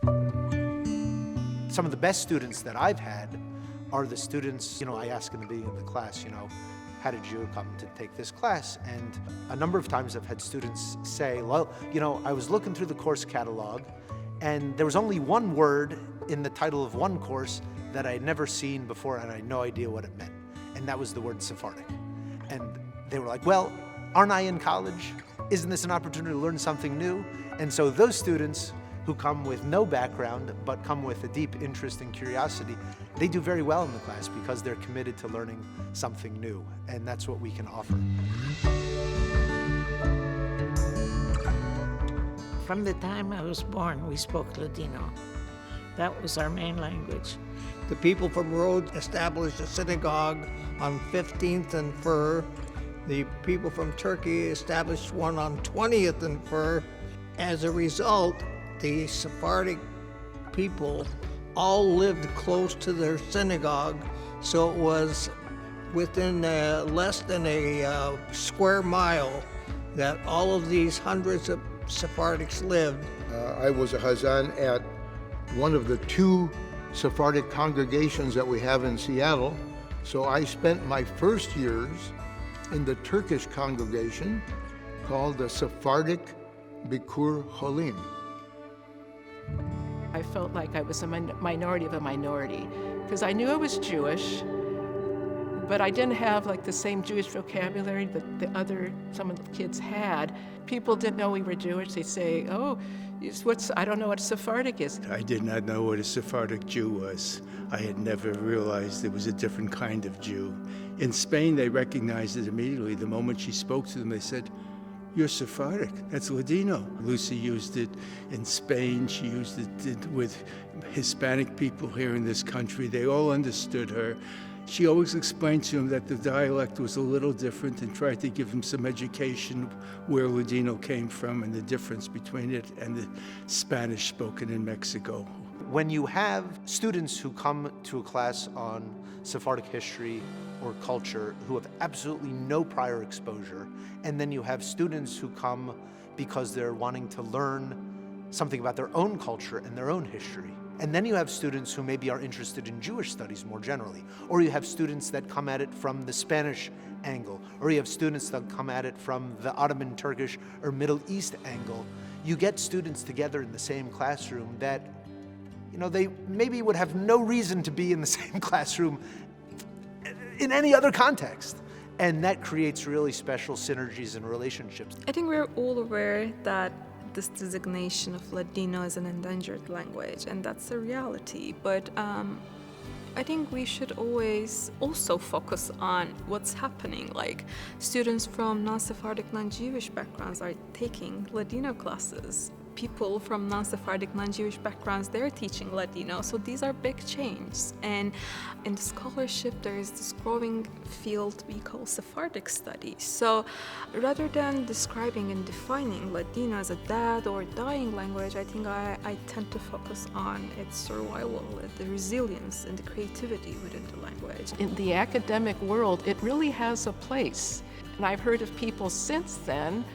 Some of the best students that I've had are the students, I ask in the beginning of the class, how did you come to take this class? And a number of times I've had students say, well, I was looking through the course catalog and there was only one word in the title of one course that I had never seen before and I had no idea what it meant. And that was the word Sephardic. And they were like, well, aren't I in college? Isn't this an opportunity to learn something new? And so those students who come with no background but come with a deep interest and curiosity, they do very well in the class because they're committed to learning something new, and that's what we can offer. From the time I was born, we spoke Ladino. That was our main language. The people from Rhodes established a synagogue on 15th and Fur. The people from Turkey established one on 20th and Fur. As a result, the Sephardic people all lived close to their synagogue, so it was within less than a square mile that all of these hundreds of Sephardics lived. I was a Hazan at one of the two Sephardic congregations that we have in Seattle, so I spent my first years in the Turkish congregation called the Sephardic Bikur Holim. I felt like I was a minority of a minority because I knew I was Jewish, but I didn't have like the same Jewish vocabulary that some of the kids had. People didn't know we were Jewish. They'd say, oh, I don't know what Sephardic is. I did not know what a Sephardic Jew was. I had never realized there was a different kind of Jew. In Spain, they recognized it immediately. The moment she spoke to them, they said, "You're Sephardic, that's Ladino." Lucy used it in Spain, she used it with Hispanic people here in this country. They all understood her. She always explained to them that the dialect was a little different and tried to give them some education where Ladino came from and the difference between it and the Spanish spoken in Mexico. When you have students who come to a class on Sephardic history or culture who have absolutely no prior exposure, and then you have students who come because they're wanting to learn something about their own culture and their own history, and then you have students who maybe are interested in Jewish studies more generally, or you have students that come at it from the Spanish angle, or you have students that come at it from the Ottoman, Turkish, or Middle East angle. You get students together in the same classroom that they maybe would have no reason to be in the same classroom in any other context. And that creates really special synergies and relationships. I think we're all aware that this designation of Ladino is an endangered language, and that's a reality. But I think we should always also focus on what's happening. Like, students from non-Sephardic, non-Jewish backgrounds are taking Ladino classes. People from non-Sephardic, non-Jewish backgrounds, they're teaching Ladino. So these are big changes. And in the scholarship, there is this growing field we call Sephardic Studies. So rather than describing and defining Ladino as a dead or dying language, I think I tend to focus on its survival, the resilience and the creativity within the language. In the academic world, it really has a place. And I've heard of people since then,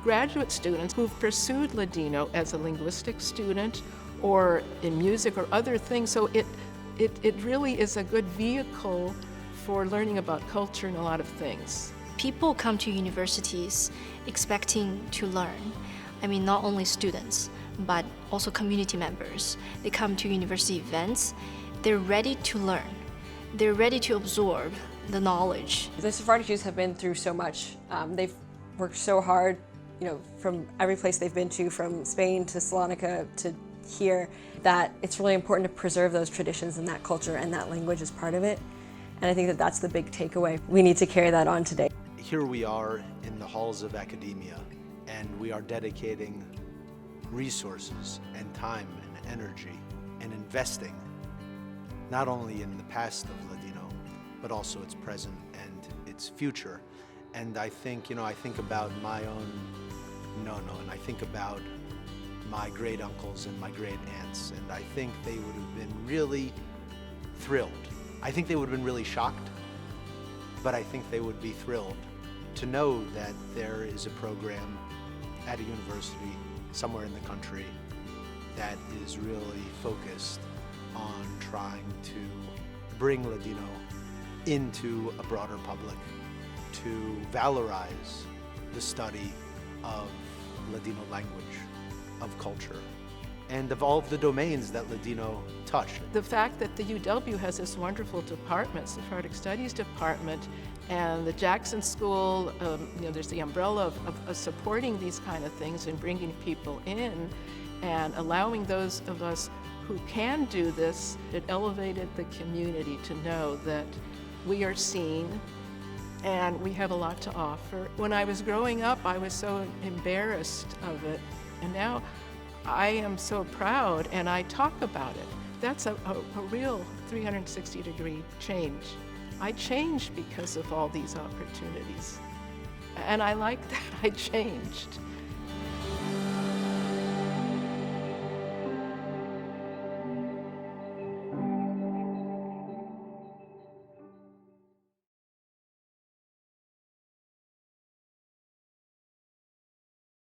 graduate students who've pursued Ladino as a linguistic student or in music or other things. So it really is a good vehicle for learning about culture and a lot of things. People come to universities expecting to learn. I mean, not only students, but also community members. They come to university events. They're ready to learn. They're ready to absorb the knowledge. The Sephardic Jews have been through so much. They've worked so hard, from every place they've been to, from Spain to Salonika to here, that it's really important to preserve those traditions and that culture, and that language is part of it. And I think that that's the big takeaway. We need to carry that on today. Here we are in the halls of academia, and we are dedicating resources and time and energy and investing not only in the past of Ladino, but also its present and its future. And I think, I think about my own Nono, and I think about my great uncles and my great aunts, and I think they would have been really thrilled. I think they would have been really shocked, but I think they would be thrilled to know that there is a program at a university somewhere in the country that is really focused on trying to bring Ladino into a broader public, to valorize the study of Ladino language, of culture, and of all of the domains that Ladino touch. The fact that the UW has this wonderful department, Sephardic Studies Department, and the Jackson School, there's the umbrella of supporting these kind of things and bringing people in and allowing those of us who can do this. It elevated the community to know that we are seen and we have a lot to offer. When I was growing up, I was so embarrassed of it, and now I am so proud and I talk about it. That's a real 360-degree change. I changed because of all these opportunities. And I like that I changed.